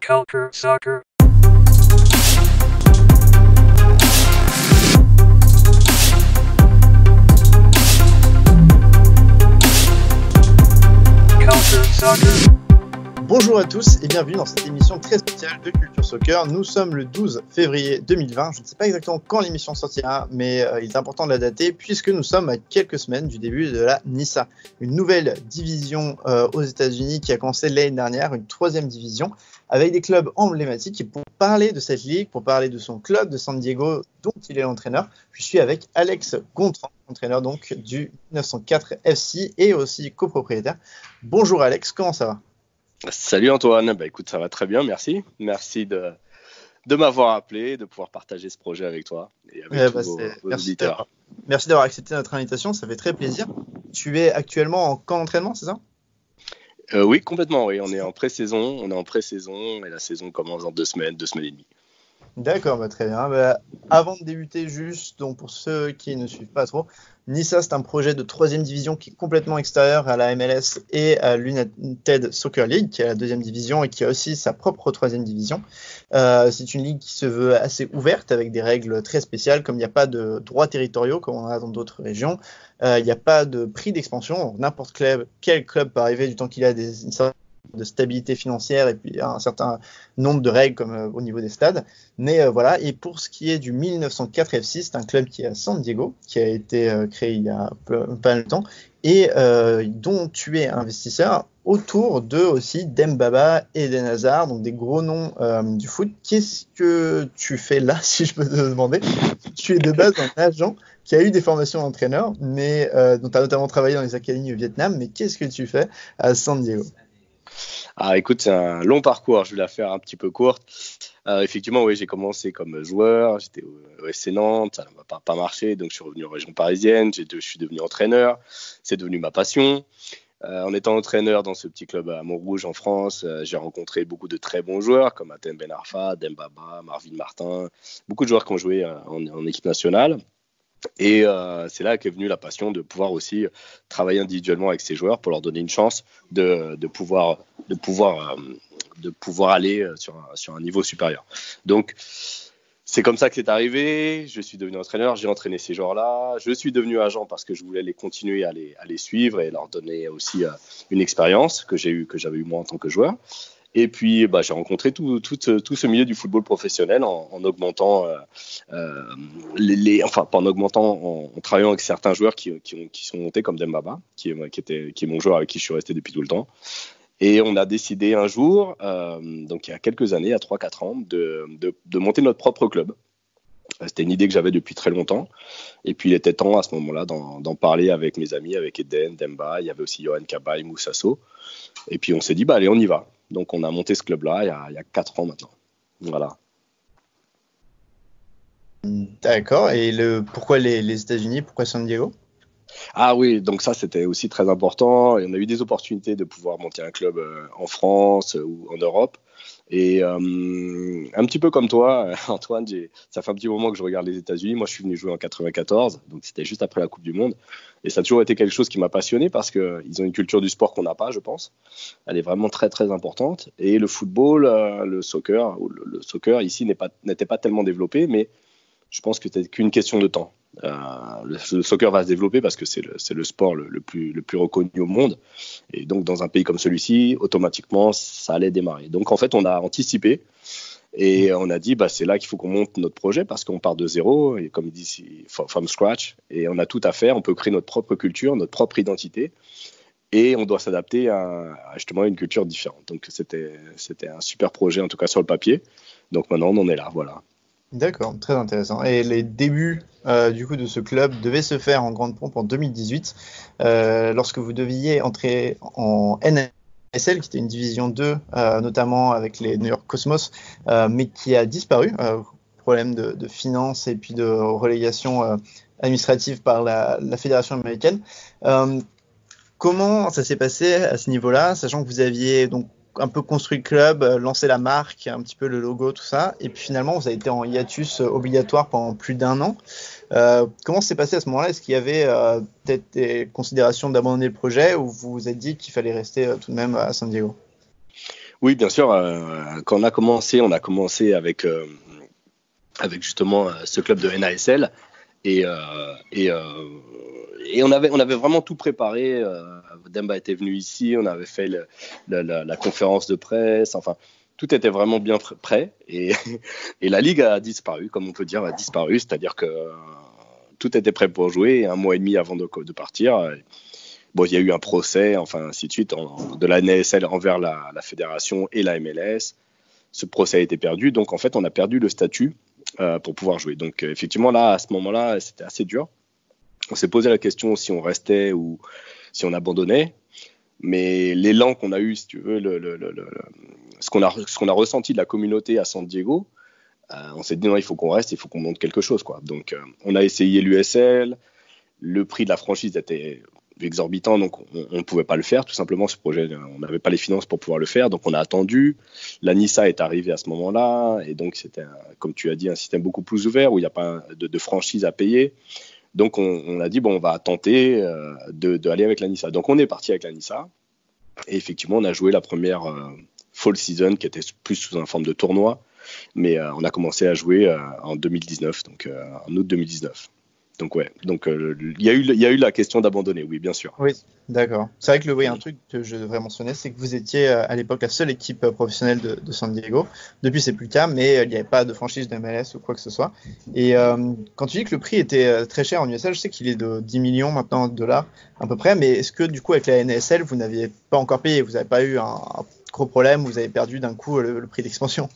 Culture Soccer. Culture Soccer. Bonjour à tous et bienvenue dans cette émission très spéciale de Culture Soccer. Nous sommes le 12 février 2020. Je ne sais pas exactement quand l'émission sortira, mais il est important de la dater puisque nous sommes à quelques semaines du début de la NISA, une nouvelle division aux États-Unis qui a commencé l'année dernière, une troisième division avec des clubs emblématiques. Et pour parler de cette ligue, pour parler de son club de San Diego dont il est l'entraîneur, je suis avec Alex Gontran, entraîneur donc du 1904 FC et aussi copropriétaire. Bonjour Alex, comment ça va ? Salut Antoine, écoute, ça va très bien, merci. Merci de m'avoir appelé, de pouvoir partager ce projet avec toi et avec tous vos auditeurs. Merci d'avoir accepté notre invitation, ça fait très plaisir. Tu es actuellement en camp d'entraînement, c'est ça ? Oui, complètement, oui. On est en pré-saison et la saison commence dans 2 semaines et demie. D'accord, très bien. Avant de débuter, juste donc pour ceux qui ne suivent pas trop, NISA, c'est un projet de 3e division qui est complètement extérieur à la MLS et à l'United Soccer League, qui est la 2e division et qui a aussi sa propre 3e division. C'est une ligue qui se veut assez ouverte avec des règles très spéciales, comme il n'y a pas de droits territoriaux comme on a dans d'autres régions. Il n'y a pas de prix d'expansion. N'importe quel club peut arriver du temps qu'il a une certaine de stabilité financière et puis un certain nombre de règles comme au niveau des stades. Mais voilà, et pour ce qui est du 1904 FC, c'est un club qui est à San Diego, qui a été créé il y a pas longtemps et dont tu es investisseur autour de aussi Dembaba et Eden Hazard, donc des gros noms du foot. Qu'est-ce que tu fais là, si je peux te demander ? Tu es de base un agent qui a eu des formations d'entraîneur, mais dont tu as notamment travaillé dans les académies au Vietnam, mais qu'est-ce que tu fais à San Diego ? Ah, écoute, c'est un long parcours, je vais la faire un petit peu courte. Effectivement, oui, j'ai commencé comme joueur, j'étais au FC Nantes, ça n'a pas marché, donc je suis revenu en région parisienne, je suis devenu entraîneur, c'est devenu ma passion. En étant entraîneur dans ce petit club à Montrouge en France, j'ai rencontré beaucoup de très bons joueurs comme Atem Ben Arfa, Dembaba, Marvin Martin, beaucoup de joueurs qui ont joué en équipe nationale. Et c'est là qu'est venue la passion de pouvoir aussi travailler individuellement avec ces joueurs pour leur donner une chance de pouvoir aller sur un niveau supérieur. Donc c'est comme ça que c'est arrivé. Je suis devenu entraîneur, j'ai entraîné ces joueurs-là. Je suis devenu agent parce que je voulais les continuer à les suivre et leur donner aussi une expérience que j'avais eu moi en tant que joueur. Et puis, j'ai rencontré tout ce milieu du football professionnel en augmentant, pas en augmentant, en travaillant avec certains joueurs qui sont montés comme Dembaba, qui est mon joueur avec qui je suis resté depuis tout le temps. Et on a décidé un jour, donc il y a quelques années, à 3-4 ans, de monter notre propre club. C'était une idée que j'avais depuis très longtemps. Et puis, il était temps à ce moment-là d'en parler avec mes amis, avec Eden, Demba. Il y avait aussi Johan Cabaye, Moussasso. Et puis, on s'est dit, allez, on y va. Donc, on a monté ce club-là il y a 4 ans maintenant. Voilà. D'accord. Et pourquoi les États-Unis ? Pourquoi San Diego ? Ah oui, donc ça, c'était aussi très important. Et on a eu des opportunités de pouvoir monter un club en France ou en Europe. Et un petit peu comme toi, Antoine, ça fait un petit moment que je regarde les États-Unis. Moi, je suis venu jouer en 94, donc c'était juste après la Coupe du Monde. Et ça a toujours été quelque chose qui m'a passionné parce qu'ils ont une culture du sport qu'on n'a pas, je pense. Elle est vraiment très, très importante. Et le football, le soccer ici n'était pas tellement développé, mais je pense que c'était qu'une question de temps. Le soccer va se développer parce que c'est le sport le plus reconnu au monde. Et donc, dans un pays comme celui-ci, automatiquement, ça allait démarrer. Donc, en fait, on a anticipé et on a dit, c'est là qu'il faut qu'on monte notre projet parce qu'on part de zéro et comme il dit, from scratch. Et on a tout à faire. On peut créer notre propre culture, notre propre identité. Et on doit s'adapter à justement une culture différente. Donc, c'était un super projet, en tout cas sur le papier. Donc, maintenant, on en est là, voilà. D'accord, très intéressant. Et les débuts du coup de ce club devaient se faire en grande pompe en 2018, lorsque vous deviez entrer en NSL, qui était une division 2, notamment avec les New York Cosmos, mais qui a disparu, problème de finances et puis de relégation administrative par la fédération américaine. Comment ça s'est passé à ce niveau-là, sachant que vous aviez donc un peu construit le club, lancé la marque, un petit peu le logo, tout ça, et puis finalement vous avez été en hiatus obligatoire pendant plus d'1 an. Comment s'est passé à ce moment-là ? Est-ce qu'il y avait peut-être des considérations d'abandonner le projet ou vous vous êtes dit qu'il fallait rester tout de même à San Diego ? Oui, bien sûr. Quand on a commencé avec justement ce club de NASL et, et on avait vraiment tout préparé. Demba était venu ici, on avait fait la conférence de presse, enfin tout était vraiment bien prêt et la ligue a disparu, comme on peut dire, a disparu, c'est-à-dire que tout était prêt pour jouer et un mois et demi avant de partir. Bon, il y a eu un procès, enfin ainsi de suite, de la NASL envers la fédération et la MLS. Ce procès a été perdu, donc en fait on a perdu le statut pour pouvoir jouer. Donc effectivement là, à ce moment-là, c'était assez dur. On s'est posé la question si on restait ou si on abandonnait, mais l'élan qu'on a eu, si tu veux, ce qu'on a ressenti de la communauté à San Diego, on s'est dit non, il faut qu'on reste, il faut qu'on monte quelque chose, quoi. Donc on a essayé l'USL, le prix de la franchise était exorbitant, donc on ne pouvait pas le faire, tout simplement. Ce projet, on n'avait pas les finances pour pouvoir le faire, donc on a attendu. La NISA est arrivée à ce moment-là, et donc c'était, comme tu as dit, un système beaucoup plus ouvert où il n'y a pas de franchise à payer. Donc on a dit, bon, on va tenter d'aller avec la NISA. Donc on est parti avec la NISA, et effectivement, on a joué la première fall season qui était plus sous une forme de tournoi, mais on a commencé à jouer en 2019, donc en août 2019. Donc ouais, donc il y a eu la question d'abandonner, oui, bien sûr. Oui, d'accord. C'est vrai que un truc que je devrais mentionner, c'est que vous étiez à l'époque la seule équipe professionnelle de San Diego. Depuis, c'est plus le cas, mais il n'y avait pas de franchise de MLS ou quoi que ce soit. Et quand tu dis que le prix était très cher en USL, je sais qu'il est de 10 millions maintenant de dollars à peu près, mais est-ce que du coup avec la NASL, vous n'aviez pas encore payé, vous n'avez pas eu un gros problème, vous avez perdu d'un coup le prix d'expansion?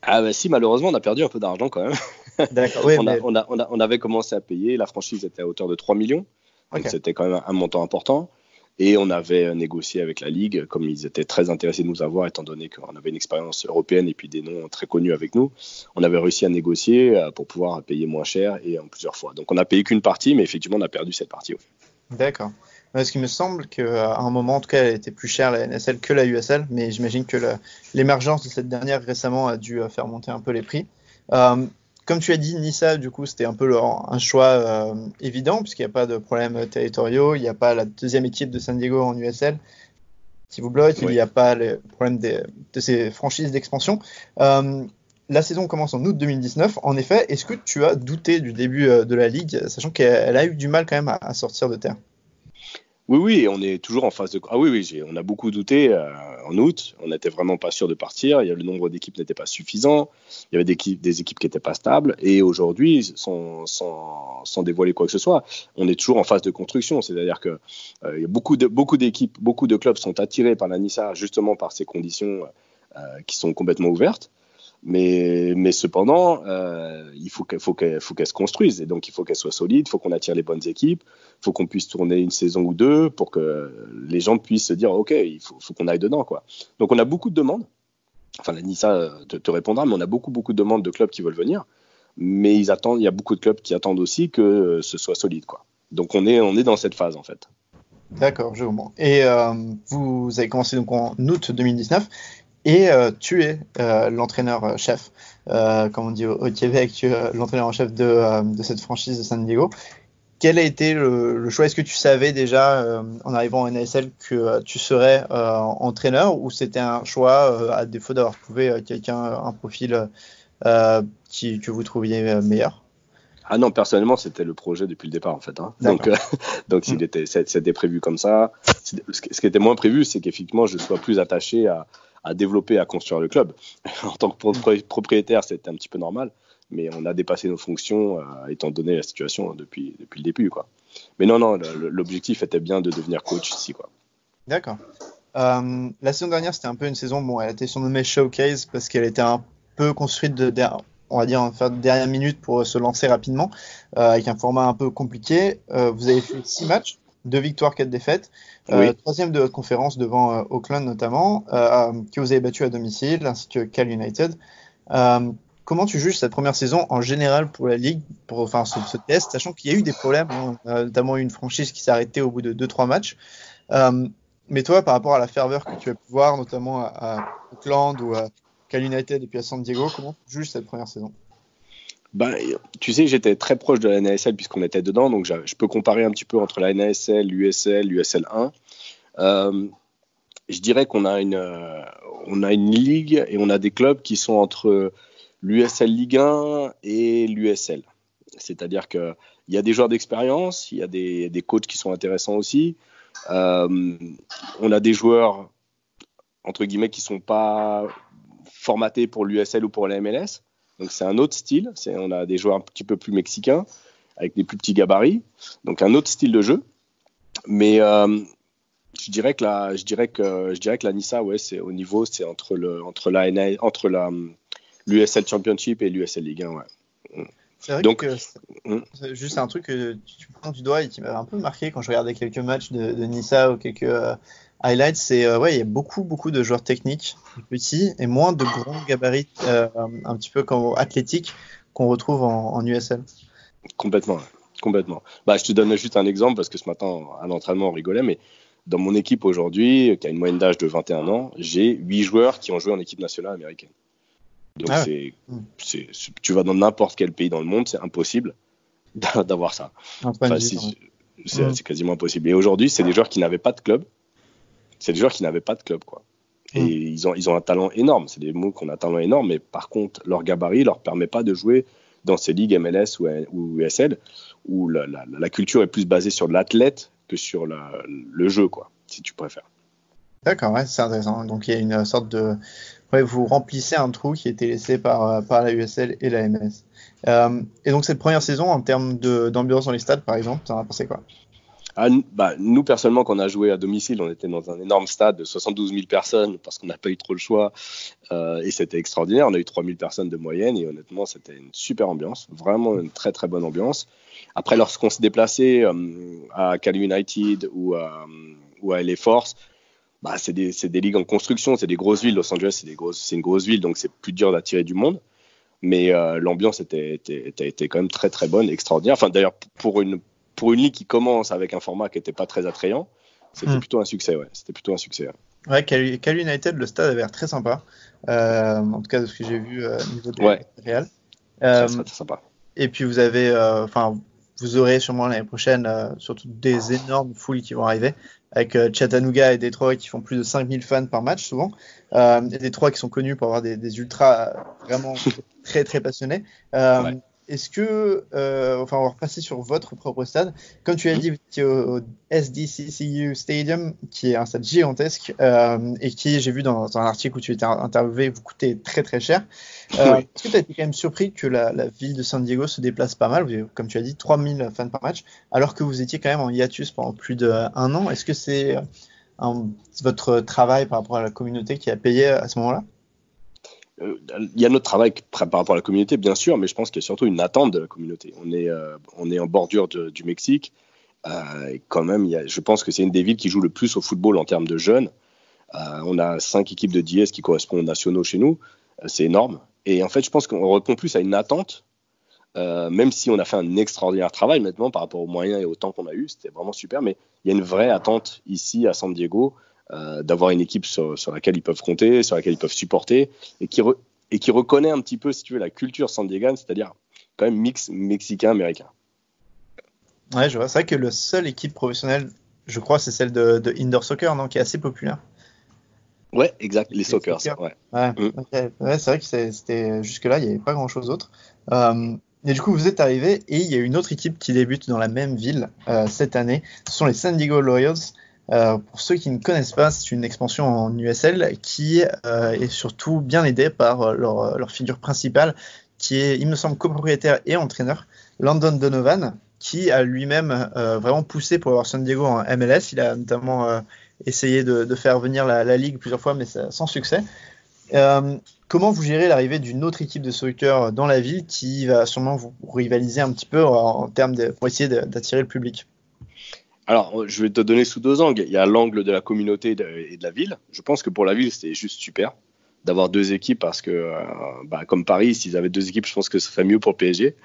Ah bah si, malheureusement, on a perdu un peu d'argent quand même. D'accord, oui, On avait commencé à payer, la franchise était à hauteur de 3 millions, donc ok. c'était quand même un montant important. Et on avait négocié avec la Ligue, comme ils étaient très intéressés de nous avoir, étant donné qu'on avait une expérience européenne et puis des noms très connus avec nous. On avait réussi à négocier pour pouvoir payer moins cher et en plusieurs fois. Donc on n'a payé qu'une partie, mais effectivement on a perdu cette partie. D'accord. Parce qu'il me semble qu'à un moment, en tout cas, elle était plus chère, la NSL, que la USL, mais j'imagine que l'émergence de cette dernière récemment a dû faire monter un peu les prix. Comme tu as dit, Nissa, du coup, c'était un peu un choix évident, puisqu'il n'y a pas de problèmes territoriaux, il n'y a pas la deuxième équipe de San Diego en USL qui vous bloque, il Oui. n'y a pas le problème de ces franchises d'expansion. La saison commence en août 2019. En effet, est-ce que tu as douté du début de la ligue, sachant qu'elle a eu du mal quand même à sortir de terre? Oui, oui, on est toujours en phase de. Ah oui, oui, on a beaucoup douté en août. On n'était vraiment pas sûr de partir. Le nombre d'équipes n'était pas suffisant. Il y avait des équipes qui n'étaient pas stables. Et aujourd'hui, sans dévoiler quoi que ce soit, on est toujours en phase de construction. C'est-à-dire que il y a beaucoup d'équipes, beaucoup de clubs sont attirés par la NISA justement par ces conditions qui sont complètement ouvertes. Mais cependant, il faut qu'elle se construise. Et donc, il faut qu'elle soit solide, il faut qu'on attire les bonnes équipes, il faut qu'on puisse tourner une saison ou deux pour que les gens puissent se dire, OK, il faut qu'on aille dedans, quoi. Donc, on a beaucoup de demandes. Enfin, la NISA te répondra, mais on a beaucoup de demandes de clubs qui veulent venir. Mais il y a beaucoup de clubs qui attendent aussi que ce soit solide, quoi. Donc, on est dans cette phase, en fait. D'accord, je comprends. Et vous avez commencé donc en août 2019 et tu es l'entraîneur-chef, comme on dit au Québec, tu es l'entraîneur-chef de cette franchise de San Diego. Quel a été le choix? Est-ce que tu savais déjà en arrivant en NASL que tu serais entraîneur ou c'était un choix à défaut d'avoir trouvé quelqu'un, un profil que vous trouviez meilleur? Ah non, personnellement, c'était le projet depuis le départ, en fait. Hein. Donc c'était prévu comme ça. Ce qui était moins prévu, c'est qu'effectivement, je sois plus attaché à développer, à construire le club. En tant que propriétaire, c'était un petit peu normal, mais on a dépassé nos fonctions étant donné la situation depuis le début, quoi. Mais non, l'objectif était bien de devenir coach ici, quoi. D'accord. La saison dernière, c'était un peu une saison, bon, elle a été surnommée Showcase parce qu'elle était un peu construite on va dire, en faire de dernière minute pour se lancer rapidement, avec un format un peu compliqué. Vous avez fait 6 matchs, 2 victoires, 4 défaites. Oui. Troisième de votre conférence devant Auckland notamment, que vous avez battu à domicile, ainsi que Cal United. Comment tu juges cette première saison en général pour la Ligue, pour ce test, sachant qu'il y a eu des problèmes, hein, notamment une franchise qui s'est arrêtée au bout de 2-3 matchs. Mais toi, par rapport à la ferveur que tu as pu voir, notamment à Auckland ou à Cal United et puis à San Diego, comment tu juges cette première saison? Ben, tu sais, j'étais très proche de la NASL puisqu'on était dedans, donc je peux comparer un petit peu entre la NASL, l'USL, l'USL 1. je dirais qu'on a on a une ligue et on a des clubs qui sont entre l'USL Ligue 1 et l'USL. C'est-à-dire qu'il y a des joueurs d'expérience, il y a des coachs qui sont intéressants aussi. On a des joueurs, entre guillemets, qui ne sont pas formatés pour l'USL ou pour la MLS. Donc c'est un autre style. On a des joueurs un petit peu plus mexicains, avec des plus petits gabarits. Donc un autre style de jeu. Mais je dirais que la Nissa, ouais, c'est au niveau, c'est entre l'USL Championship et l'USL Ligue 1, ouais. C'est vrai Donc, que c'est juste un truc que tu prends du doigt et qui m'avait un peu marqué quand je regardais quelques matchs de Nissa ou quelques highlights. C'est ouais, il y a beaucoup de joueurs techniques, petits, et moins de grands gabarits, un petit peu comme athlétiques qu'on retrouve en USL. complètement, ouais. Complètement. Bah, je te donne juste un exemple parce que ce matin, à l'entraînement, on rigolait, mais dans mon équipe aujourd'hui, qui a une moyenne d'âge de 21 ans, j'ai 8 joueurs qui ont joué en équipe nationale américaine. Donc, tu vas dans n'importe quel pays dans le monde, c'est impossible d'avoir ça. Enfin, c'est quasiment impossible. Et aujourd'hui, c'est des joueurs qui n'avaient pas de club. C'est des joueurs qui n'avaient pas de club, quoi. Et ils ont un talent énorme. C'est des mots qu'on a un talent énorme, mais par contre, leur gabarit leur permet pas de jouer dans ces ligues MLS ou USL, où la culture est plus basée sur l'athlète que sur le jeu, quoi, si tu préfères. D'accord, ouais, c'est intéressant. Donc il y a une sorte de... Ouais, vous remplissez un trou qui était laissé par la USL et la MLS. Et donc cette première saison, en termes d'ambiance dans les stades, par exemple, t'en as pensé quoi? Nous, personnellement, quand on a joué à domicile, on était dans un énorme stade de 72 000 personnes parce qu'on n'a pas eu trop le choix et c'était extraordinaire. On a eu 3 000 personnes de moyenne et honnêtement, c'était une super ambiance, vraiment une très très bonne ambiance. Après, lorsqu'on se déplaçait à Cali United ou à LA Force, c'est des ligues en construction, c'est des grosses villes. Los Angeles, c'est une grosse ville, donc c'est plus dur d'attirer du monde. Mais l'ambiance était quand même très très bonne, extraordinaire. Enfin, d'ailleurs, pour une ligue qui commence avec un format qui n'était pas très attrayant, c'était plutôt un succès. Ouais. C'était plutôt un succès. Ouais, Cal United, le stade avait l'air très sympa. En tout cas, de ce que j'ai vu au niveau de Real. Ça serait très sympa. Et puis vous avez, vous aurez sûrement l'année prochaine surtout des énormes foules qui vont arriver, avec Chattanooga et Détroit qui font plus de 5000 fans par match souvent. Et Détroit qui sont connus pour avoir des ultras vraiment très très passionnés. Ouais. Est-ce que, on va repasser sur votre propre stade. Comme tu l'as dit, vous étiez au SDCCU Stadium, qui est un stade gigantesque et qui, j'ai vu dans un article où tu étais interviewé, vous coûtait très très cher. Est-ce que tu as été quand même surpris que la ville de San Diego se déplace pas mal? Vous avez, comme tu as dit, 3000 fans par match, alors que vous étiez quand même en hiatus pendant plus d'1 an. Est-ce que c'est votre travail par rapport à la communauté qui a payé à ce moment-là? Il y a notre travail par rapport à la communauté, bien sûr, mais je pense qu'il y a surtout une attente de la communauté. On est en bordure du Mexique. Et quand même, je pense que c'est une des villes qui joue le plus au football en termes de jeunes. On a 5 équipes de DS qui correspondent aux nationaux chez nous. C'est énorme. Et en fait, je pense qu'on répond plus à une attente, même si on a fait un extraordinaire travail maintenant par rapport aux moyens et au temps qu'on a eu. C'était vraiment super, mais il y a une vraie attente ici à San Diego d'avoir une équipe sur laquelle ils peuvent compter, sur laquelle ils peuvent supporter, et qui reconnaît un petit peu, si tu veux, la culture san-diégane, c'est-à-dire quand même mix mexicain-américain. Ouais, je vois. C'est vrai que la seule équipe professionnelle, je crois, c'est celle de indoor soccer, non, qui est assez populaire. Ouais, exact, les Sockers. Ouais. Okay. Ouais, c'est vrai que c'était jusque-là, il n'y avait pas grand-chose d'autre. Et du coup, vous êtes arrivé et il y a une autre équipe qui débute dans la même ville cette année. Ce sont les San Diego Loyals. Pour ceux qui ne connaissent pas, c'est une expansion en USL qui est surtout bien aidée par leur figure principale, qui est, il me semble, copropriétaire et entraîneur, Landon Donovan, qui a lui-même vraiment poussé pour avoir San Diego en MLS. Il a notamment essayé de faire venir la Ligue plusieurs fois, mais sans succès. Comment vous gérez l'arrivée d'une autre équipe de soccer dans la ville qui va sûrement vous rivaliser un petit peu en termes pour essayer d'attirer le public? Alors, je vais te donner sous 2 angles. Il y a l'angle de la communauté et de la ville. Je pense que pour la ville, c'était juste super d'avoir 2 équipes parce que, comme Paris, s'ils avaient 2 équipes, je pense que ce serait mieux pour le PSG,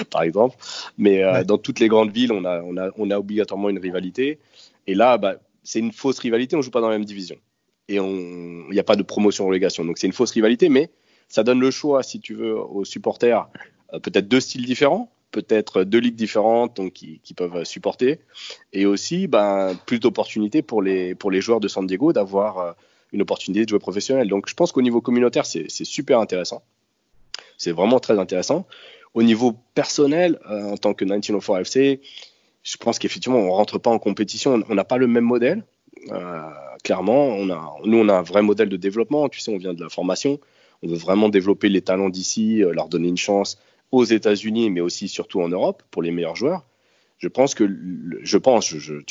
par exemple. Mais dans toutes les grandes villes, on a obligatoirement une rivalité. Et là, c'est une fausse rivalité. On ne joue pas dans la même division. Et il n'y a pas de promotion-relégation. Donc, c'est une fausse rivalité, mais ça donne le choix, si tu veux, aux supporters, peut-être 2 styles différents. peut-être 2 ligues différentes donc qui peuvent supporter, et aussi plus d'opportunités pour les joueurs de San Diego d'avoir une opportunité de jouer professionnel. Donc je pense qu'au niveau communautaire, c'est super intéressant. C'est vraiment très intéressant. Au niveau personnel, en tant que 1904 FC, je pense qu'effectivement, on ne rentre pas en compétition. On n'a pas le même modèle. Clairement, nous, on a un vrai modèle de développement. Tu sais, on vient de la formation. On veut vraiment développer les talents d'ici, leur donner une chance aux États-Unis, mais aussi surtout en Europe pour les meilleurs joueurs. Tu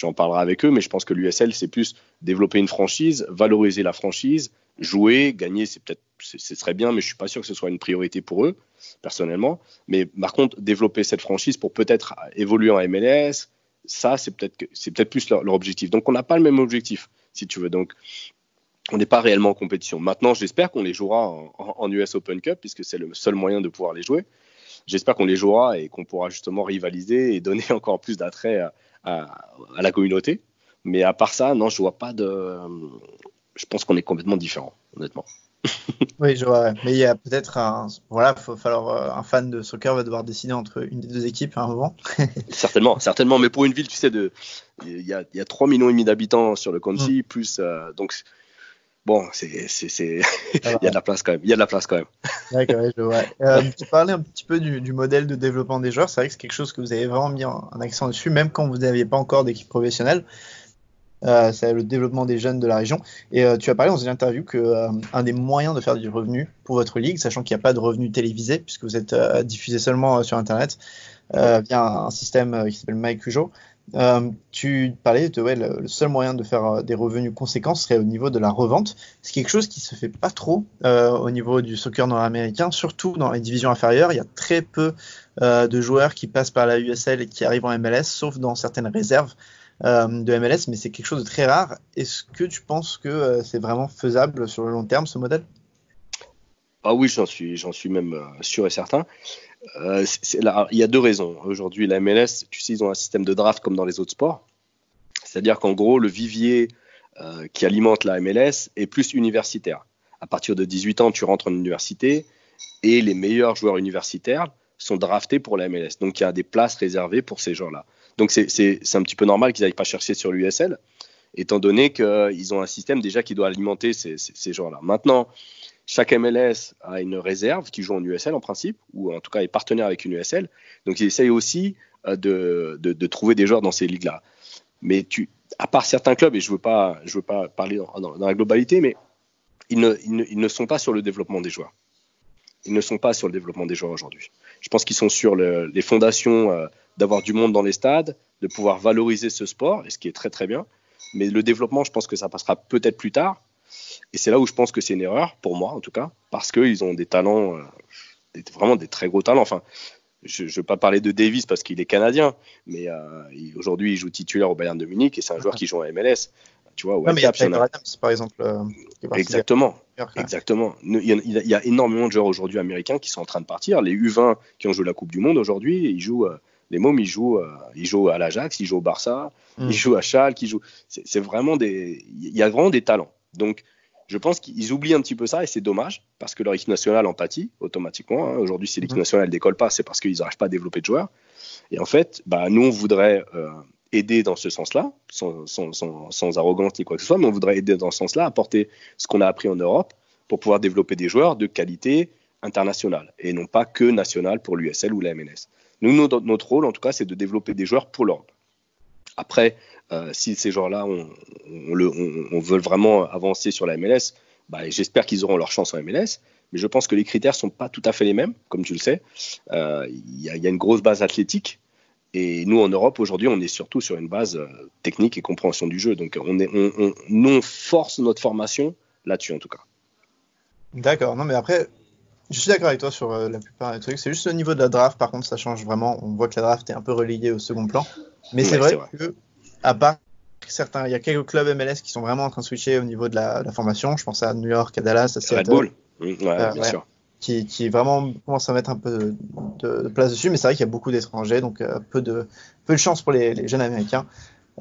en parleras avec eux, mais je pense que l'USL, c'est plus développer une franchise, valoriser la franchise, jouer, gagner, ce serait bien, mais je suis pas sûr que ce soit une priorité pour eux, personnellement. Mais par contre, développer cette franchise pour peut-être évoluer en MLS, ça, c'est peut-être plus leur objectif. Donc, on n'a pas le même objectif, si tu veux. Donc, on n'est pas réellement en compétition. Maintenant, j'espère qu'on les jouera en US Open Cup, puisque c'est le seul moyen de pouvoir les jouer. J'espère qu'on les jouera et qu'on pourra justement rivaliser et donner encore plus d'attrait à la communauté. Mais à part ça, non, je vois pas de. Je pense qu'on est complètement différents, honnêtement. Oui, je vois. Mais il y a peut-être un fan de soccer va devoir décider entre une des deux équipes à un moment. Certainement. Mais pour une ville, tu sais, il y a 3,5 millions d'habitants sur le county, plus donc. Bon, il y a de la place quand même. D'accord, ouais, je vois. Tu parlais un petit peu du modèle de développement des joueurs. C'est vrai que c'est quelque chose que vous avez vraiment mis un accent dessus, même quand vous n'aviez pas encore d'équipe professionnelle. C'est le développement des jeunes de la région. Et tu as parlé dans une interview qu'un des moyens de faire du revenu pour votre ligue, sachant qu'il n'y a pas de revenu télévisé, puisque vous êtes diffusé seulement sur Internet, via un système qui s'appelle MyCujo. Tu parlais de le seul moyen de faire des revenus conséquents serait au niveau de la revente. C'est quelque chose qui se fait pas trop au niveau du soccer nord-américain, surtout dans les divisions inférieures. Il y a très peu de joueurs qui passent par la USL et qui arrivent en MLS, sauf dans certaines réserves de MLS, mais c'est quelque chose de très rare. Est-ce que tu penses que c'est vraiment faisable sur le long terme, ce modèle? Ah oui, j'en suis même sûr et certain. Il y a 2 raisons. Aujourd'hui, la MLS, tu sais, ils ont un système de draft comme dans les autres sports. C'est-à-dire qu'en gros, le vivier qui alimente la MLS est plus universitaire. À partir de 18 ans, tu rentres en université et les meilleurs joueurs universitaires sont draftés pour la MLS. Donc, il y a des places réservées pour ces joueurs-là. Donc, c'est un petit peu normal qu'ils n'aillent pas chercher sur l'USL, étant donné qu'ils ont un système déjà qui doit alimenter ces joueurs-là. Maintenant, chaque MLS a une réserve qui joue en USL en principe, ou en tout cas est partenaire avec une USL. Donc ils essayent aussi de trouver des joueurs dans ces ligues-là. Mais à part certains clubs, et je veux pas parler dans la globalité, mais ils ne sont pas sur le développement des joueurs. Ils ne sont pas sur le développement des joueurs aujourd'hui. Je pense qu'ils sont sur les fondations d'avoir du monde dans les stades, de pouvoir valoriser ce sport, et ce qui est très très bien. Mais le développement, je pense que ça passera peut-être plus tard. Et c'est là où je pense que c'est une erreur, pour moi en tout cas, parce qu'ils ont des talents, vraiment des très gros talents. Enfin, je ne veux pas parler de Davis parce qu'il est canadien, mais aujourd'hui il joue titulaire au Bayern de Munich et c'est un joueur qui joue en MLS. Tu vois, mais il y a Tyler Adams, par exemple. Exactement. Il y a énormément de joueurs aujourd'hui américains qui sont en train de partir. Les U20 qui ont joué la Coupe du Monde aujourd'hui, ils jouent. Les mômes, ils jouent à l'Ajax, ils jouent au Barça, ils jouent à Schalke, c'est vraiment il y a vraiment des talents. Donc, je pense qu'ils oublient un petit peu ça et c'est dommage parce que leur équipe nationale en pâtit automatiquement. Hein. Aujourd'hui, si l'équipe nationale ne décolle pas, c'est parce qu'ils n'arrivent pas à développer de joueurs. Et en fait, nous, on voudrait aider dans ce sens-là, sans arrogance ni quoi que ce soit, mais on voudrait aider dans ce sens-là, apporter ce qu'on a appris en Europe pour pouvoir développer des joueurs de qualité internationale et non pas que nationale pour l'USL ou la MLS. Nous, notre rôle, en tout cas, c'est de développer des joueurs pour l'Europe. Après, si ces joueurs-là on veut vraiment avancer sur la MLS, j'espère qu'ils auront leur chance en MLS. Mais je pense que les critères ne sont pas tout à fait les mêmes, comme tu le sais. Il y a une grosse base athlétique. Et nous, en Europe, aujourd'hui, on est surtout sur une base technique et compréhension du jeu. Donc, on force notre formation là-dessus, en tout cas. D'accord. Non, mais après, je suis d'accord avec toi sur la plupart des trucs. C'est juste au niveau de la draft, par contre, ça change vraiment. On voit que la draft est un peu reléguée au second plan. Mais c'est vrai que, à part certains, il y a quelques clubs MLS qui sont vraiment en train de switcher au niveau de la formation. Je pense à New York, à Dallas, à Seattle. Red Bull, bien sûr. Qui vraiment commence à mettre un peu de place dessus. Mais c'est vrai qu'il y a beaucoup d'étrangers, donc peu de chance pour les jeunes Américains.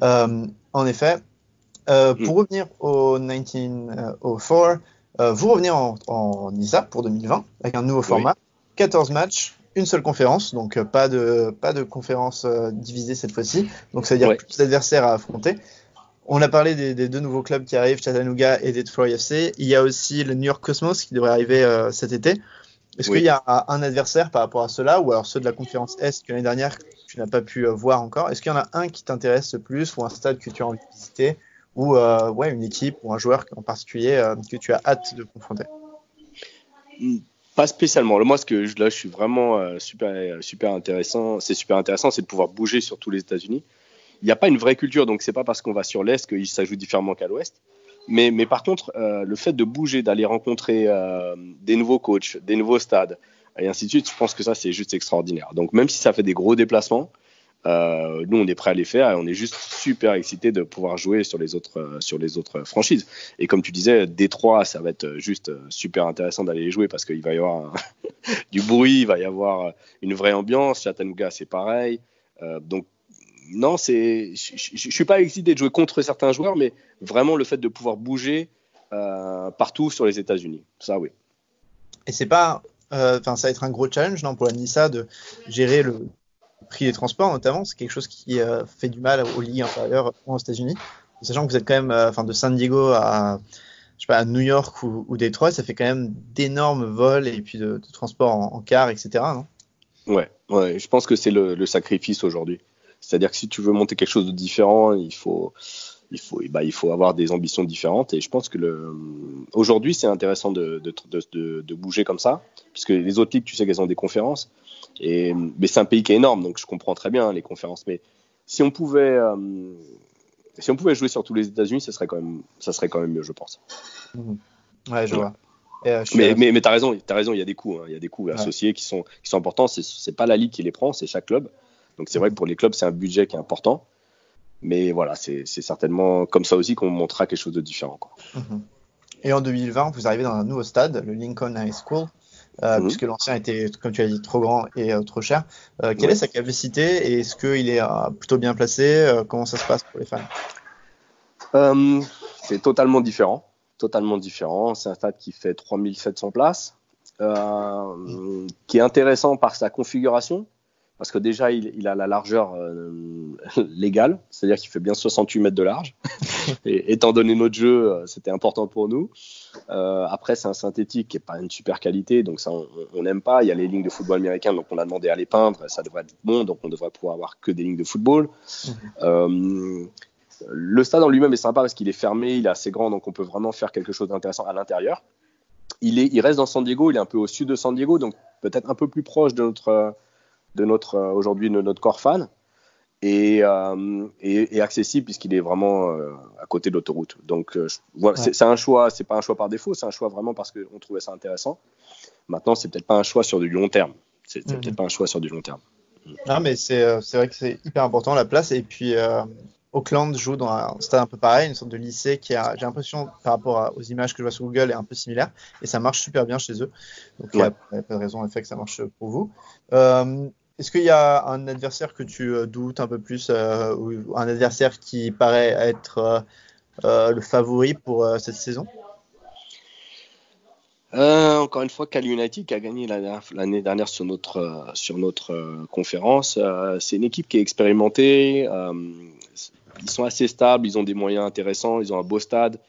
En effet, pour revenir au 1904, vous revenez en ISA pour 2020 avec un nouveau format, 14 matchs, une seule conférence, donc pas de conférence divisée cette fois-ci. Donc ça veut dire Ouais. plus d'adversaires à affronter. On a parlé des deux nouveaux clubs qui arrivent, Chattanooga et Detroit FC. Il y a aussi le New York Cosmos qui devrait arriver cet été. Est-ce Oui. qu'il y a un adversaire par rapport à ceux-là, ou alors ceux de la conférence Est que l'année dernière tu n'as pas pu voir encore? Est-ce qu'il y en a un qui t'intéresse le plus, ou un stade que tu as envie de visiter, ou une équipe ou un joueur en particulier que tu as hâte de confronter? Pas spécialement. Moi, là, je suis vraiment super intéressant. C'est super intéressant, c'est de pouvoir bouger sur tous les États-Unis. Il n'y a pas une vraie culture, donc c'est pas parce qu'on va sur l'Est que ça joue différemment qu'à l'Ouest. Mais par contre, le fait de bouger, d'aller rencontrer des nouveaux coachs, des nouveaux stades, et ainsi de suite, je pense que ça, c'est juste extraordinaire. Donc même si ça fait des gros déplacements, nous, on est prêt à les faire et on est juste super excités de pouvoir jouer sur les autres franchises. Et comme tu disais, Détroit, ça va être juste super intéressant d'aller les jouer parce qu'il va y avoir du bruit, il va y avoir une vraie ambiance. Chattanooga, c'est pareil. Donc, non, je suis pas excité de jouer contre certains joueurs, mais vraiment le fait de pouvoir bouger partout sur les États-Unis. Ça, oui. Et c'est pas, ça va être un gros challenge, non, pour la NISA de gérer le prix des transports, notamment. C'est quelque chose qui fait du mal aux ligues inférieures aux États-Unis. Sachant que vous êtes quand même, de San Diego à, je sais pas, à New York ou Détroit, ça fait quand même d'énormes vols et puis de transport en car, etc., non? Ouais, je pense que c'est le sacrifice aujourd'hui. C'est-à-dire que si tu veux monter quelque chose de différent, il faut avoir des ambitions différentes. Et je pense que aujourd'hui, c'est intéressant de bouger comme ça, puisque les autres ligues, tu sais qu'elles ont des conférences. Mais c'est un pays qui est énorme, donc je comprends très bien les conférences. Mais si on pouvait jouer sur tous les États-Unis, ça serait quand même mieux, je pense. Ouais, je Ouais. vois. Et, Mais t'as raison, il y a des coûts, il y a des coûts associés qui sont importants. C'est pas la ligue qui les prend, c'est chaque club. Donc c'est vrai que pour les clubs, c'est un budget qui est important. Mais voilà, c'est certainement comme ça aussi qu'on montrera quelque chose de différent, quoi. Et en 2020, vous arrivez dans un nouveau stade, le Lincoln High School, puisque l'ancien était, comme tu as dit, trop grand et trop cher. Quelle est sa capacité et est-ce qu'il est plutôt bien placé? Comment ça se passe pour les fans? C'est totalement différent. C'est un stade qui fait 3700 places, qui est intéressant par sa configuration, parce que déjà, il a la largeur légale, c'est-à-dire qu'il fait bien 68 mètres de large. Et étant donné notre jeu, c'était important pour nous. Après, c'est un synthétique qui n'est pas une super qualité, donc ça, on n'aime pas. Il y a les lignes de football américain, donc on a demandé à les peindre. Ça devrait être bon, donc on devrait pouvoir avoir que des lignes de football. Le stade en lui-même est sympa parce qu'il est fermé, il est assez grand, donc on peut vraiment faire quelque chose d'intéressant à l'intérieur. Il reste dans San Diego, il est un peu au sud de San Diego, donc peut-être un peu plus proche de notre corps fan, et accessible puisqu'il est vraiment à côté de l'autoroute. Donc voilà, c'est un choix, c'est pas un choix par défaut, c'est un choix vraiment parce qu'on trouvait ça intéressant. Maintenant, c'est peut-être pas un choix sur du long terme. Non, mais c'est vrai que c'est hyper important la place. Et puis Auckland joue dans un stade un peu pareil, une sorte de lycée qui a, j'ai l'impression, par rapport aux images que je vois sur Google, est un peu similaire. Et ça marche super bien chez eux. Donc il n'y a pas de raison en effet que ça marche pour vous. Est-ce qu'il y a un adversaire que tu doutes un peu plus, ou un adversaire qui paraît être le favori pour cette saison? Encore une fois, Cal United qui a gagné l'année dernière sur notre conférence. C'est une équipe qui est expérimentée. Ils sont assez stables, ils ont des moyens intéressants, ils ont un beau stade.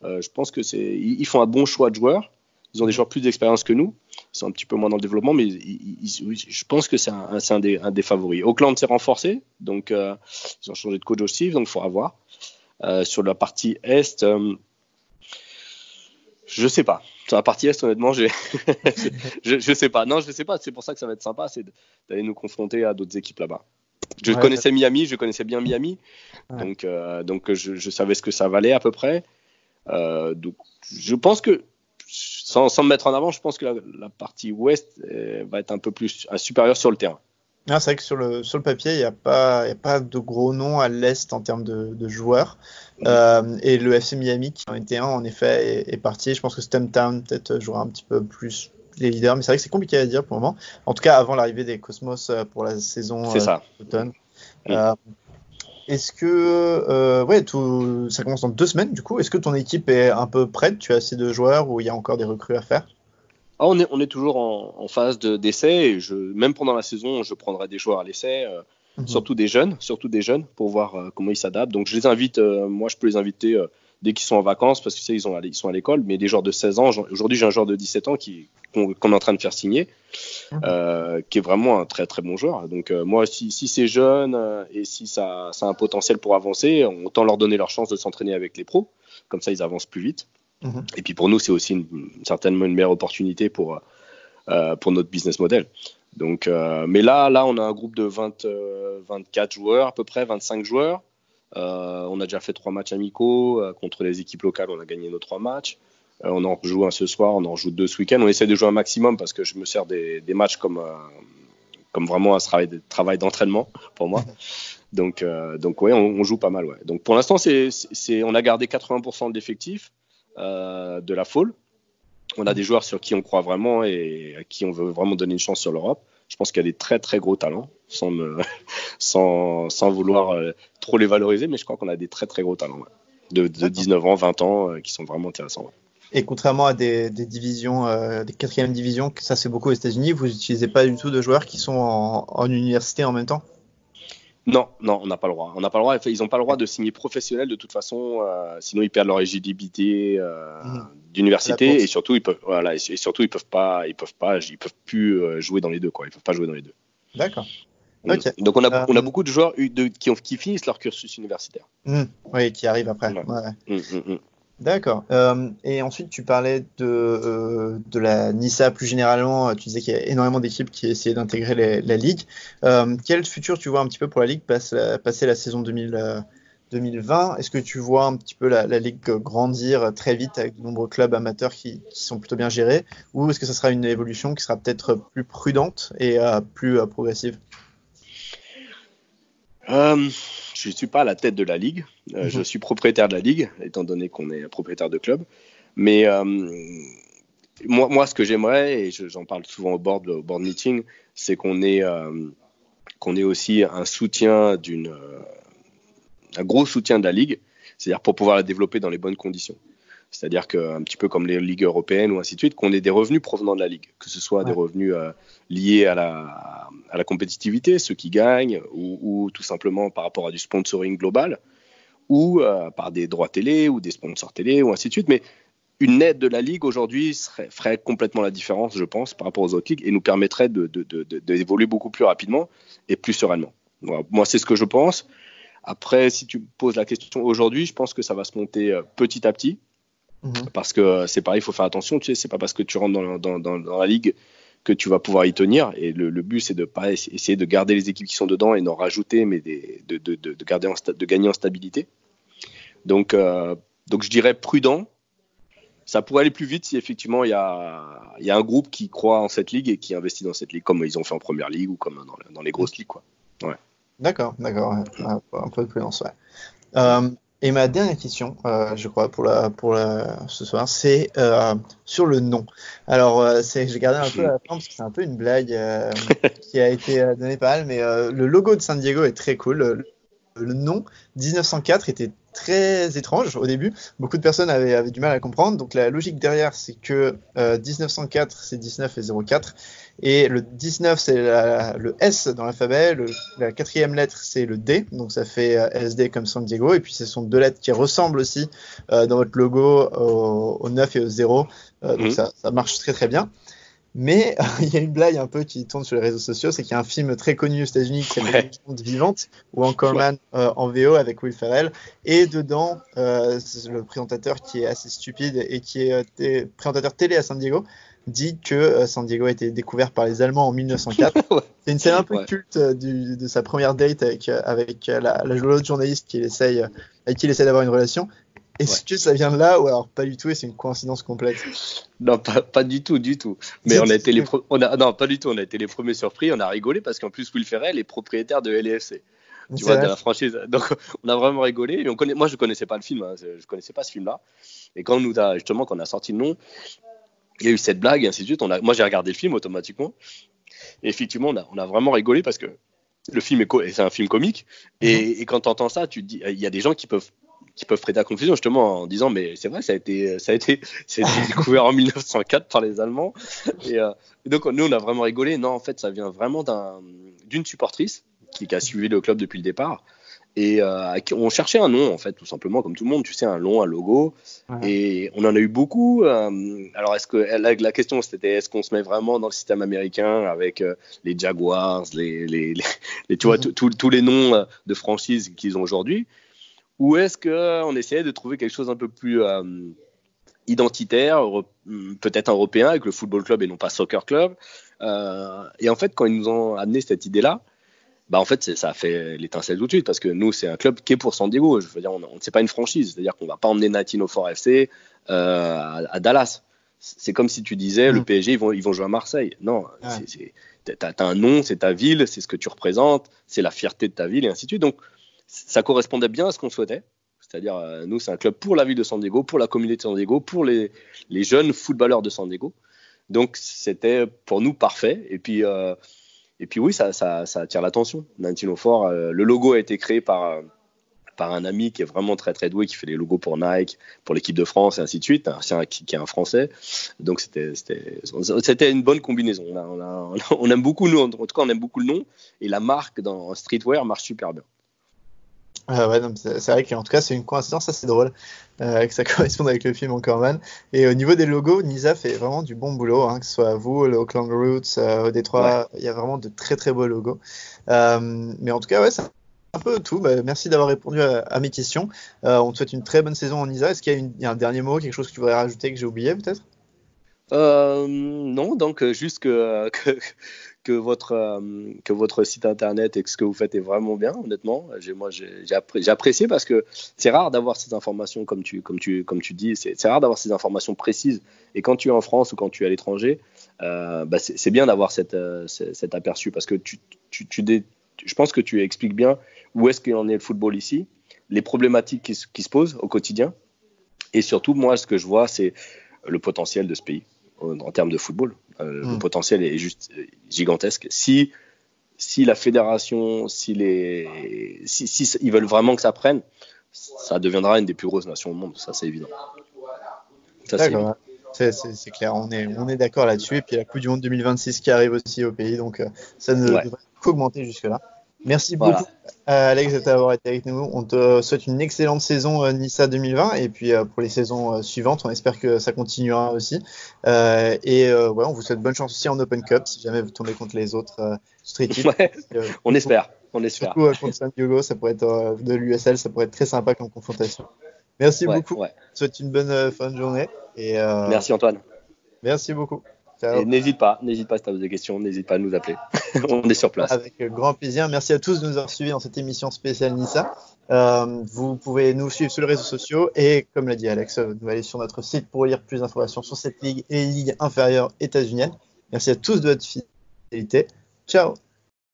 Je pense que ils font un bon choix de joueurs. Ils ont des joueurs plus d'expérience que nous. Ils sont un petit peu moins dans le développement, mais je pense que c'est un des favoris. Auckland s'est renforcé, donc ils ont changé de coach aussi, donc il faudra voir. Sur la partie Est, je sais pas. Sur la partie Est, honnêtement, je sais pas. Non, je sais pas. C'est pour ça que ça va être sympa, c'est d'aller nous confronter à d'autres équipes là-bas. Je connaissais bien Miami, donc je savais ce que ça valait à peu près. Donc, je pense que, sans me mettre en avant, je pense que la partie Ouest va être un peu plus supérieure sur le terrain. Non, c'est vrai que sur le papier, il n'y a pas de gros noms à l'Est en termes de joueurs. Et le FC Miami, qui en était un, en effet, est parti. Je pense que Stumptown peut-être jouera un petit peu plus les leaders, mais c'est vrai que c'est compliqué à dire pour le moment. En tout cas, avant l'arrivée des Cosmos pour la saison d'automne. Est-ce que ça commence dans 2 semaines du coup? Est-ce que ton équipe est un peu prête? Tu as assez de joueurs ou il y a encore des recrues à faire? On est toujours en phase d'essai. Et même pendant la saison, je prendrai des joueurs à l'essai, surtout des jeunes, pour voir comment ils s'adaptent. Donc, je les invite, moi, je peux les inviter dès qu'ils sont en vacances, parce que tu sais, ils sont à l'école. Mais des joueurs de 16 ans, aujourd'hui, j'ai un joueur de 17 ans qu'on est en train de faire signer, qui est vraiment un très, très bon joueur. Donc, moi, si c'est jeune et si ça a un potentiel pour avancer, autant leur donner leur chance de s'entraîner avec les pros. Comme ça, ils avancent plus vite. Et puis pour nous, c'est aussi certainement une meilleure opportunité pour notre business model. Donc, mais là, on a un groupe de 24 joueurs, à peu près 25 joueurs. On a déjà fait 3 matchs amicaux contre les équipes locales. On a gagné nos 3 matchs. On en joue un ce soir, on en joue 2 ce week-end. On essaie de jouer un maximum parce que je me sers des matchs comme vraiment un travail d'entraînement pour moi. Donc ouais, on joue pas mal. Ouais. Donc pour l'instant, on a gardé 80% de l'effectif de la Fall. On a des joueurs sur qui on croit vraiment et à qui on veut vraiment donner une chance sur l'Europe. Je pense qu'il y a des très très gros talents, sans vouloir trop les valoriser, mais je crois qu'on a des très très gros talents, de 19 ans, 20 ans, qui sont vraiment intéressants. Ouais. Et contrairement à des divisions, des quatrièmes divisions, ça c'est beaucoup aux États-Unis, vous n'utilisez pas du tout de joueurs qui sont en université en même temps? Non, on n'a pas le droit. On n'a pas le droit. Ils n'ont pas le droit de signer professionnel de toute façon, sinon ils perdent leur éligibilité d'université et surtout ils peuvent plus jouer dans les deux, quoi. Ils peuvent pas jouer dans les deux. D'accord. Okay. Donc on a beaucoup de joueurs qui finissent leur cursus universitaire. Oui, qui arrivent après. Ouais. D'accord. Et ensuite, tu parlais de la NISA plus généralement. Tu disais qu'il y a énormément d'équipes qui essayaient d'intégrer la Ligue. Quel futur tu vois un petit peu pour la Ligue passer la saison 2020? Est-ce que tu vois un petit peu la Ligue grandir très vite avec de nombreux clubs amateurs qui sont plutôt bien gérés? Ou est-ce que ça sera une évolution qui sera peut-être plus prudente et plus progressive? Je ne suis pas à la tête de la Ligue. Je suis propriétaire de la Ligue, étant donné qu'on est propriétaire de club. Mais moi, ce que j'aimerais, et j'en parle souvent au board meeting, c'est qu'on ait aussi un gros soutien de la Ligue, c'est-à-dire pour pouvoir la développer dans les bonnes conditions. C'est-à-dire qu'un petit peu comme les ligues européennes ou ainsi de suite, qu'on ait des revenus provenant de la Ligue, que ce soit des revenus liés à la compétitivité, ceux qui gagnent, ou tout simplement par rapport à du sponsoring global, ou par des droits télé, ou des sponsors télé, ou ainsi de suite. Mais une aide de la Ligue aujourd'hui ferait complètement la différence, je pense, par rapport aux autres ligues, et nous permettrait d'évoluer beaucoup plus rapidement et plus sereinement. Voilà. Moi, c'est ce que je pense. Après, si tu me poses la question aujourd'hui, je pense que ça va se monter petit à petit. Parce que c'est pareil, il faut faire attention, tu sais, c'est pas parce que tu rentres dans la ligue que tu vas pouvoir y tenir. Et le but, c'est de pas essayer de garder les équipes qui sont dedans et d'en rajouter, mais de gagner en stabilité. Donc je dirais prudent. Ça pourrait aller plus vite si effectivement il y a un groupe qui croit en cette ligue et qui investit dans cette ligue, comme ils ont fait en première ligue ou comme dans les grosses ligues, quoi. Ouais. D'accord, ouais. Un peu de prudence, ouais. Et ma dernière question, je crois, pour ce soir, c'est sur le nom. Alors, j'ai gardé un peu à la fin parce que c'est un peu une blague qui a été donnée par elle, mais le logo de San Diego est très cool. Le nom 1904 était très étrange au début. Beaucoup de personnes avaient du mal à comprendre. Donc la logique derrière, c'est que 1904, c'est 19 et 04. Et le 19, c'est le S dans l'alphabet. La quatrième lettre, c'est le D. Donc ça fait SD comme San Diego. Et puis ce sont 2 lettres qui ressemblent aussi dans votre logo au 9 et au 0. Donc ça marche très très bien. Mais il y a une blague un peu qui tourne sur les réseaux sociaux, c'est qu'il y a un film très connu aux États-Unis qui s'appelle Légende vivante, ou Anchorman en VO avec Will Ferrell. Et dedans, le présentateur qui est assez stupide et qui est présentateur télé à San Diego dit que San Diego a été découvert par les Allemands en 1904. C'est une scène un peu culte de sa première date avec l'autre journaliste avec qui il essaie d'avoir une relation. Est-ce que ça vient de là ou alors pas du tout et c'est une coïncidence complète? Non, pas du tout. Mais on a été non, pas du tout. On a été les premiers surpris. On a rigolé parce qu'en plus Will Ferrell est propriétaire de LAFC. Tu vois, de la franchise. Donc on a vraiment rigolé. Et moi, je connaissais pas le film. Je connaissais pas ce film-là. Et quand on a sorti le nom, il y a eu cette blague et ainsi de suite. Moi, j'ai regardé le film automatiquement. Et effectivement, on a vraiment rigolé parce que le film c'est un film comique. Et quand tu entends ça, tu te dis, il y a des gens qui peuvent peuvent prêter à confusion justement en disant mais c'est vrai, ça a été découvert en 1904 par les Allemands. Et donc nous on a vraiment rigolé. Non, en fait ça vient vraiment d'une supportrice qui a suivi le club depuis le départ. Et on cherchait un nom, en fait, tout simplement, comme tout le monde, tu sais, un nom, un logo. Ouais. Et on en a eu beaucoup. Alors, la question, c'était est-ce qu'on se met vraiment dans le système américain avec les Jaguars, tu vois, tous les noms de franchises qu'ils ont aujourd'hui, ou est-ce qu'on essayait de trouver quelque chose un peu plus identitaire, peut-être européen, avec le football club et non pas soccer club. Et en fait, quand ils nous ont amené cette idée-là, en fait, ça a fait l'étincelle tout de suite parce que nous, c'est un club qui est pour San Diego. Je veux dire, c'est pas une franchise, c'est-à-dire qu'on va pas emmener 1904 FC à Dallas. C'est comme si tu disais le PSG, ils vont jouer à Marseille. Non, t'as un nom, c'est ta ville, c'est ce que tu représentes, c'est la fierté de ta ville et ainsi de suite. Donc, ça correspondait bien à ce qu'on souhaitait. C'est-à-dire, nous, c'est un club pour la ville de San Diego, pour la communauté de San Diego, pour les jeunes footballeurs de San Diego. Donc, c'était pour nous parfait. Et puis oui, ça attire l'attention. 1904, le logo a été créé par un ami qui est vraiment très très doué, qui fait les logos pour Nike, pour l'équipe de France et ainsi de suite, qui est un Français. Donc c'était une bonne combinaison. On aime beaucoup, nous, en tout cas on aime beaucoup le nom, et la marque dans streetwear marche super bien. Ouais, non, c'est vrai qu'en tout cas c'est une coïncidence assez drôle que ça corresponde avec le film Anchorman. Et au niveau des logos, Nisa fait vraiment du bon boulot, hein, que ce soit à vous, le Oakland Roots, au Détroit, il y a vraiment de très très beaux logos. Mais en tout cas, ouais, c'est un peu tout. Merci d'avoir répondu à mes questions. On te souhaite une très bonne saison en Nisa. Est-ce qu'il y a un dernier mot, quelque chose que tu voudrais rajouter que j'ai oublié peut-être? Non, donc juste que votre site internet et que ce que vous faites est vraiment bien, honnêtement. J'ai apprécié parce que c'est rare d'avoir ces informations comme tu dis, c'est rare d'avoir ces informations précises. Et quand tu es en France ou quand tu es à l'étranger, c'est bien d'avoir cet aperçu parce que je pense que tu expliques bien où est-ce qu'il en est le football ici, les problématiques qui se posent au quotidien. Et surtout, moi, ce que je vois, c'est le potentiel de ce pays en termes de football. Le potentiel est juste gigantesque. Si la fédération, s'ils veulent vraiment que ça prenne, ça deviendra une des plus grosses nations au monde. Ça, c'est évident. D'accord. C'est clair. On est d'accord là-dessus. Et puis la Coupe du Monde 2026 qui arrive aussi au pays. Donc, ça ne devrait qu'augmenter jusque-là. Merci beaucoup, Alex, d'avoir été avec nous. On te souhaite une excellente saison Nissa 2020 et puis pour les saisons suivantes, on espère que ça continuera aussi. On vous souhaite bonne chance aussi en Open Cup si jamais vous tombez contre les autres Street Teams. On espère. Surtout contre San Diego, ça pourrait être de l'USL, ça pourrait être très sympa comme confrontation. Merci beaucoup. Je te souhaite une bonne fin de journée. Merci Antoine. Merci beaucoup. Ciao. Et n'hésite pas si tu as des questions, n'hésite pas à nous appeler. On est sur place. Avec grand plaisir. Merci à tous de nous avoir suivis dans cette émission spéciale Nissa. Vous pouvez nous suivre sur les réseaux sociaux et, comme l'a dit Alex, vous allez sur notre site pour lire plus d'informations sur cette ligue et ligue inférieure états-unienne. Merci à tous de votre fidélité. Ciao.